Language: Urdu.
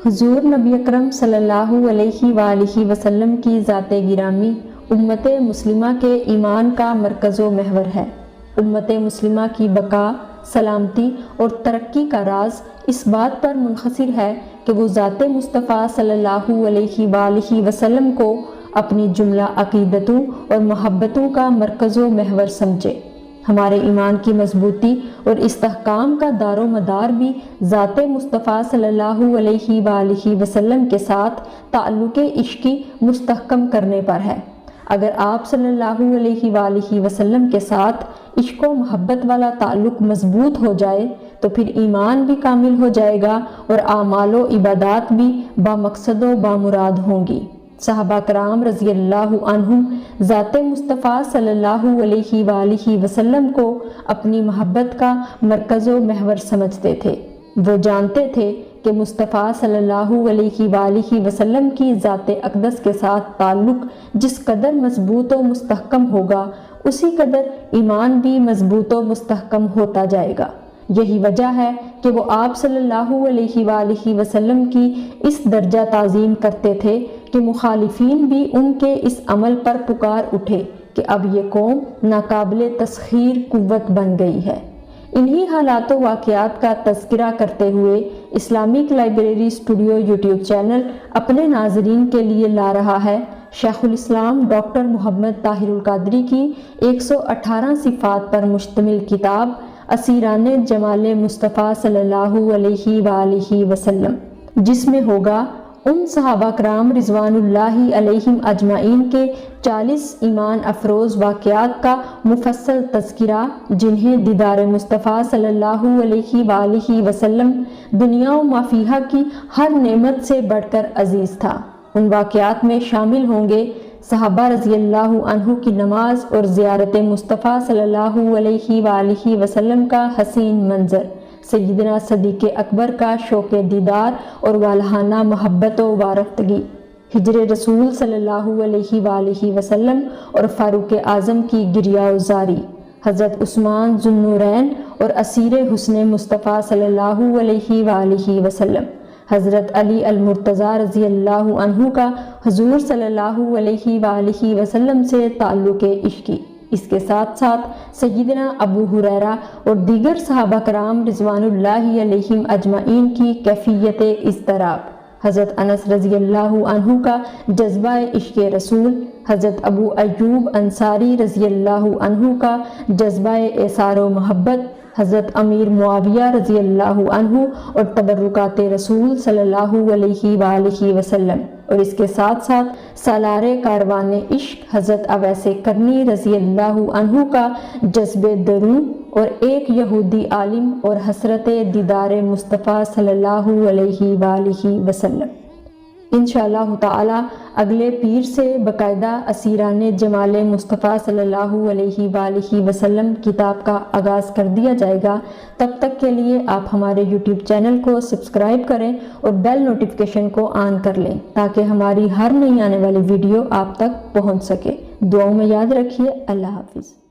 حضور نبی اکرم صلی اللہ علیہ وآلہ وسلم کی ذات گرامی امت مسلمہ کے ایمان کا مرکز و محور ہے۔ امت مسلمہ کی بقا، سلامتی اور ترقی کا راز اس بات پر منحصر ہے کہ وہ ذات مصطفیٰ صلی اللہ علیہ وآلہ وسلم کو اپنی جملہ عقیدتوں اور محبتوں کا مرکز و محور سمجھے۔ ہمارے ایمان کی مضبوطی اور استحکام کا دار و مدار بھی ذات مصطفیٰ صلی اللہ علیہ وآلہ وسلم کے ساتھ تعلق عشقی مستحکم کرنے پر ہے۔ اگر آپ صلی اللہ علیہ وآلہ وسلم کے ساتھ عشق و محبت والا تعلق مضبوط ہو جائے تو پھر ایمان بھی کامل ہو جائے گا اور اعمال و عبادات بھی بامقصد و بامراد ہوں گی۔ صحابہ کرام رضی اللہ عنہم ذات مصطفیٰ صلی اللہ علیہ وآلہ وسلم کو اپنی محبت کا مرکز و محور سمجھتے تھے۔ وہ جانتے تھے کہ مصطفیٰ صلی اللہ علیہ وآلہ وسلم کی ذات اقدس کے ساتھ تعلق جس قدر مضبوط و مستحکم ہوگا اسی قدر ایمان بھی مضبوط و مستحکم ہوتا جائے گا۔ یہی وجہ ہے کہ وہ آپ صلی اللہ علیہ وآلہ وسلم کی اس درجہ تعظیم کرتے تھے کہ مخالفین بھی ان کے اس عمل پر پکار اٹھے کہ اب یہ قوم ناقابل تسخیر قوت بن گئی ہے۔ انہی حالات و واقعات کا تذکرہ کرتے ہوئے Islamic library studio YouTube channel اپنے ناظرین کے لیے لا رہا ہے شیخ الاسلام ڈاکٹر محمد طاہر القادری کی 118 صفات پر مشتمل کتاب اسیران جمال مصطفیٰ صلی اللہ علیہ وآلہ وسلم، جس میں ہوگا ان صحابہ کرام رضوان اللہ علیہم اجمعین کے 40 ایمان افروز واقعات کا مفصل تذکرہ جنہیں دیدار مصطفیٰ صلی اللہ علیہ وآلہ وسلم دنیا و ما فیہا کی ہر نعمت سے بڑھ کر عزیز تھا۔ ان واقعات میں شامل ہوں گے صحابہ رضی اللہ عنہ کی نماز اور زیارت مصطفیٰ صلی اللہ علیہ وآلہ وسلم کا حسین منظر، سیدنا صدیق اکبر کا شوق دیدار اور والہانہ محبت و وارفتگی، ہجر رسول صلی اللہ علیہ وآلہ وسلم اور فاروق اعظم کی گریہ و زاری، حضرت عثمان ذو النورین اور اسیر حسن مصطفیٰ صلی اللہ علیہ وآلہ وسلم، حضرت علی المرتضیٰ رضی اللہ عنہ کا حضور صلی اللہ علیہ وآلہ وسلم سے تعلق عشقی۔ اس کے ساتھ ساتھ سیدنا ابو ہریرہ اور دیگر صحابہ کرام رضوان اللہ علیہم اجمعین کی کیفیت اضطراب، حضرت انس رضی اللہ عنہ کا جذبہ عشق رسول، حضرت ابو ایوب انصاری رضی اللہ عنہ کا جذبہ ایثار و محبت، حضرت امیر معاویہ رضی اللہ عنہ اور تبرکات رسول صلی اللہ علیہ وآلہ وسلم، اور اس کے ساتھ ساتھ سالار کاروان عشق حضرت اویس کرنی رضی اللہ عنہ کا جذب درود اور ایک یہودی عالم اور حسرت دیدار مصطفیٰ صلی اللہ علیہ وآلہ وسلم۔ انشاءاللہ تعالی اگلے پیر سے باقاعدہ اسیران جمال مصطفیٰ صلی اللہ علیہ وآلہ وسلم کتاب کا آغاز کر دیا جائے گا۔ تب تک کے لیے آپ ہمارے یوٹیوب چینل کو سبسکرائب کریں اور بیل نوٹیفیکیشن کو آن کر لیں تاکہ ہماری ہر نئی آنے والی ویڈیو آپ تک پہنچ سکے۔ دعاؤں میں یاد رکھیے۔ اللہ حافظ۔